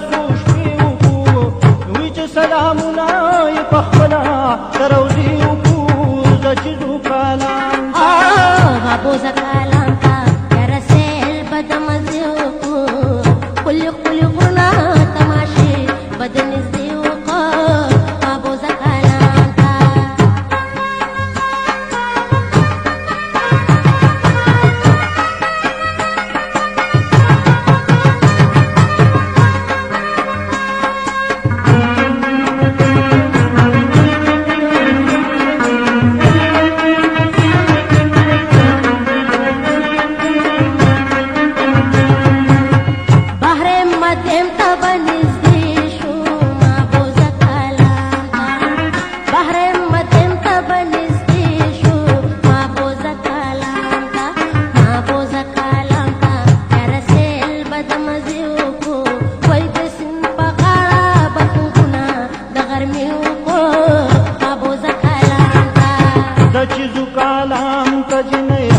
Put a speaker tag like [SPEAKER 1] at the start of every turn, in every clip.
[SPEAKER 1] بسو شپې وکړو وی چې سلامونه یې په خپله تروزي وکړو زه چې ځو کالام
[SPEAKER 2] بابو زکالام تا رسېل بدمزي وکړو خلي خلي غنا تماشې بدنزي وکړو بابو زکالام تا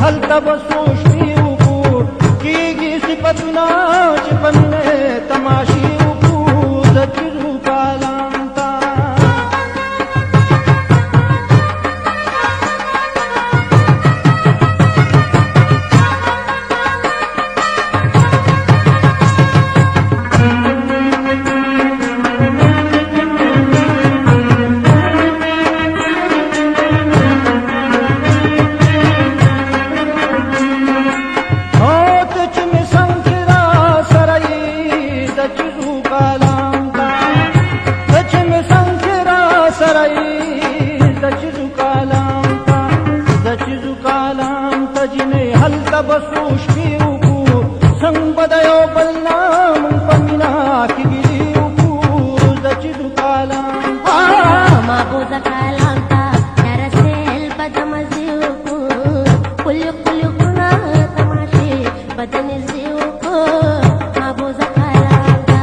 [SPEAKER 1] هلته بسو شپې وکړو کېږي صفتونه چې په مینه تماشې وکړو زه چې ځو کالام ته هلته بسو شپې وکړو څنګه به د یو بل نه مونږ په مینه کې ګیلې وکړو زه چې ځو کالام
[SPEAKER 2] بابو زکالام تا رسېل بدمزي وکړو خلي خلي غنا تماشې بدنزي وکړو بابو زکالام تا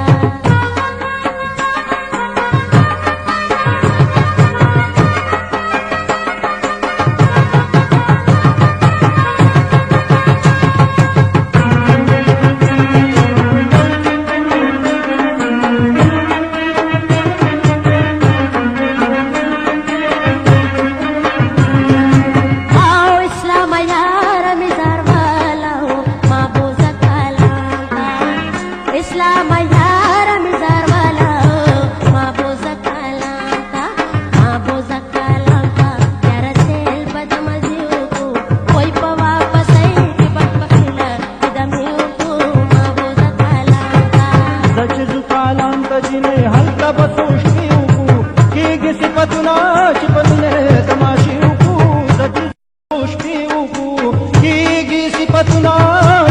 [SPEAKER 1] هلته بسو شپې وکړو کېږي صفتونه چې په مینه تماشې وکړو زه چې ځو شپې وکړو کېږي صفتونه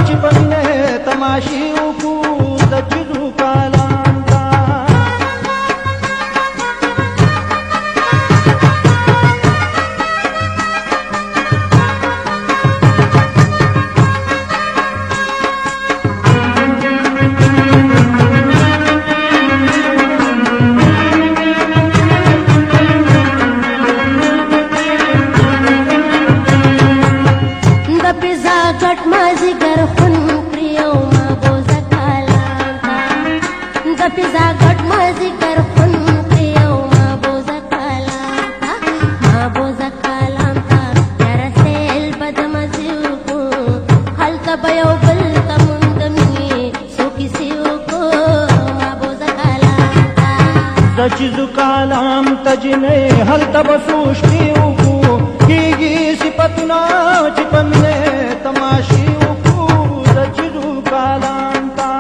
[SPEAKER 1] چې په مینه تماشې وکړو زه چې ځو کالام ته
[SPEAKER 2] पिज़ा गट मज़ी कर खुन पियो माबो ज़कालाम था रसेल बदमज़ी को हल तबयो बल तमुंदमी सो किसी को माबो ज़कालाम था
[SPEAKER 1] सच ज़कालाम तजने हल तबसो शपे को कीगी सिपतना चिपमने तमाशी को सच ज़कालाम था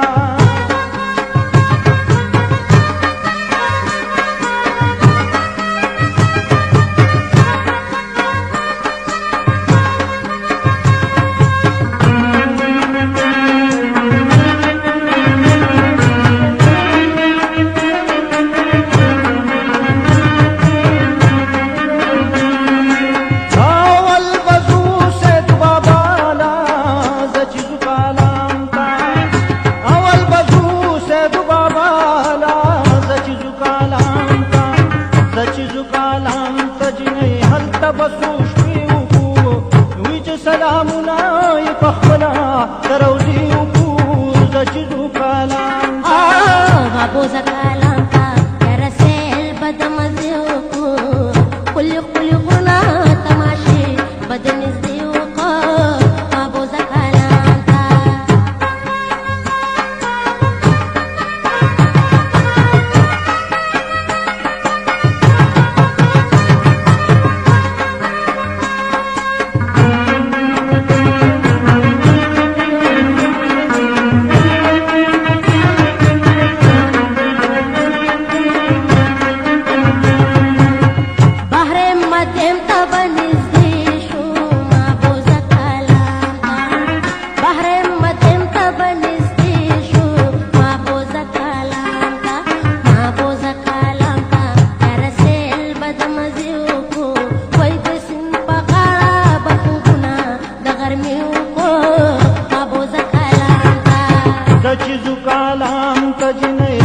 [SPEAKER 2] بوزة كلامك يا رسائل بدا مزيوكو كل قلوبنا تماشي بدا نزيوكو ما بوزة كلامك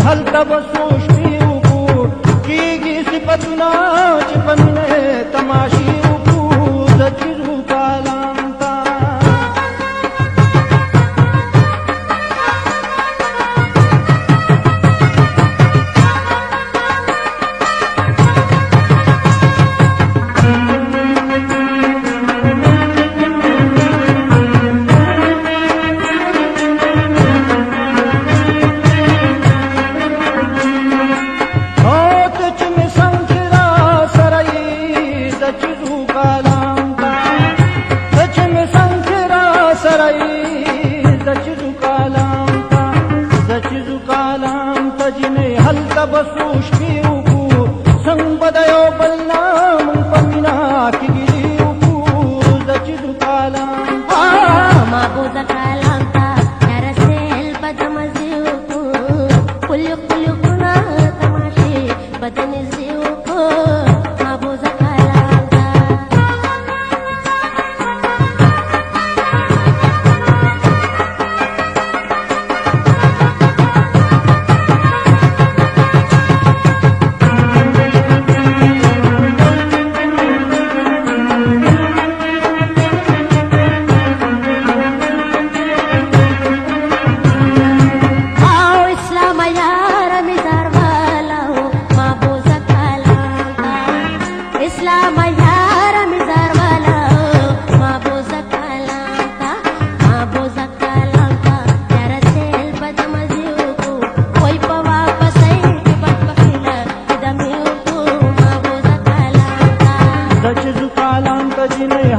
[SPEAKER 1] هلته بسوش پیوکو کیږي صفتونه چې پمنه تماشي وکړو د چیزو کلام تا هلته بسوش پیوکو څنګه بدایو بلنا مون پمینا کیږي وکړو د چیزو کلام
[SPEAKER 2] ما بوزة كلامك يا رسائل بدا مزيوكو كل قلوبنا تماشي بدا نزيوكو ما بوزة كلامك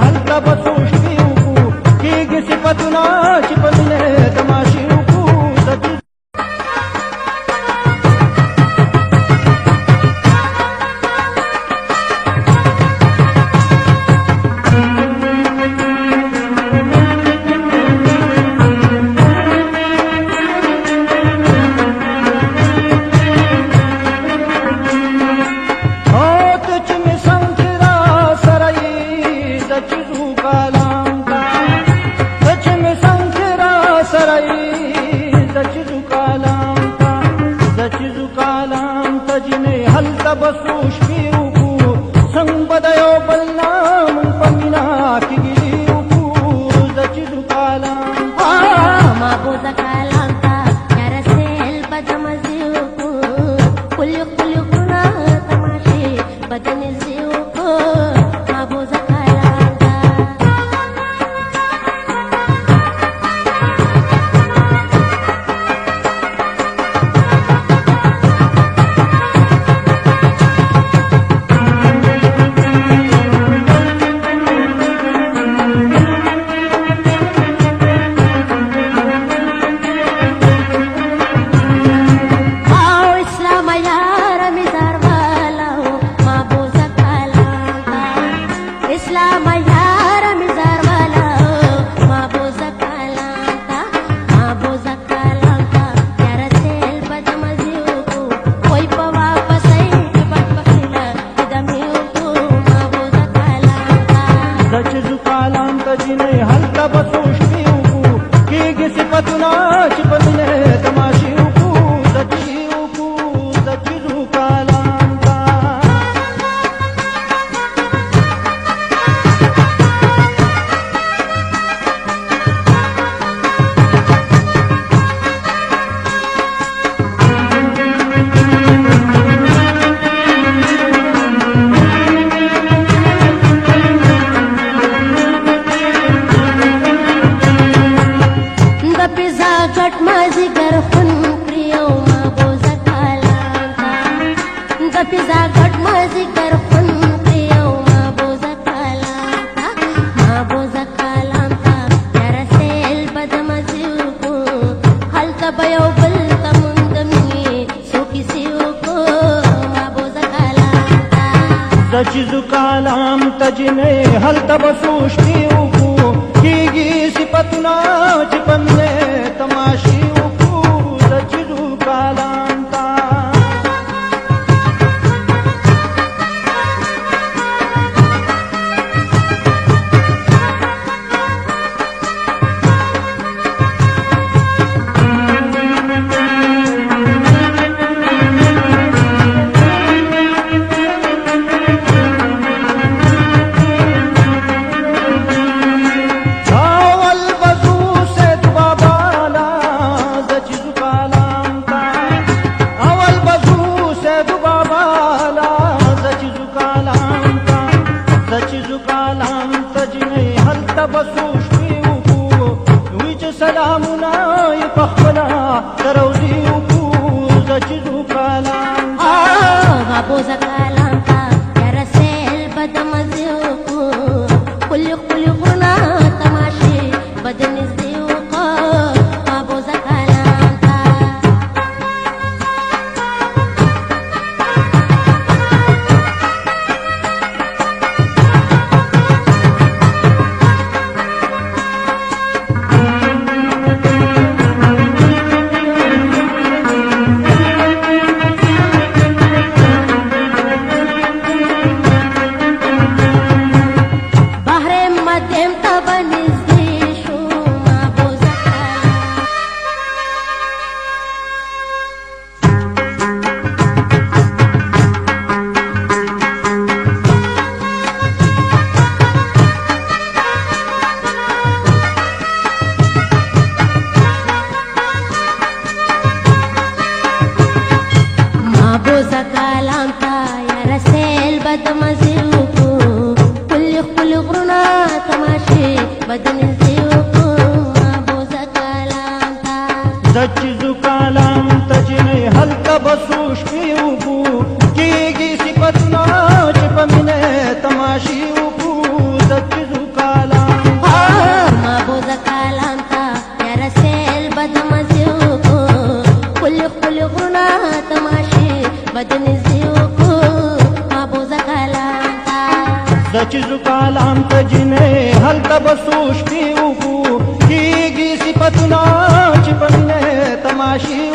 [SPEAKER 1] هلته بسوش پیوکو کیږي صفتونه چې پمنه تماشي وکړو هلته بسوش پیوکو څنګه بدایو بلنا مون پمینا کیږي وکړو د چیزو کلام
[SPEAKER 2] ما بوزة كلامك يا رسائل بدا مزيوكو كل قلوبنا تماشي بدا نزيوكو ما بوزة كلامك
[SPEAKER 1] زچزو کالام تجنه هل تبسوش پیوکو کیږي صفاتنا چې پمنه تماشي وکو زچزو کالام تا بسوش پیوکو ویچ سلامنا پخبلا تروزی وکو زچزو کالام
[SPEAKER 2] بابو زکالام تا یا رسیل بدمزیوکو قلی غنا تماشی بدنزیوکو بابو زکالام تا زکالام تا یا رسیل بدمزیوکو قلی غنا تماشی بدنزیوکو بابو زکالام تا
[SPEAKER 1] زچزو کالام تجنه هل تبسوش پیوکو کیږي صفاتنا چې پمنه تماشي وکو زچزو کالام
[SPEAKER 2] بابو زکالام تا یا رسیل بدمزیوکو قلی غنا تماشی بدنزیوکو بابو زکالام تا
[SPEAKER 1] زچزو کالام تجنه هل تبسوش پیوکو کیږي صفاتنا چې پمنه تماشي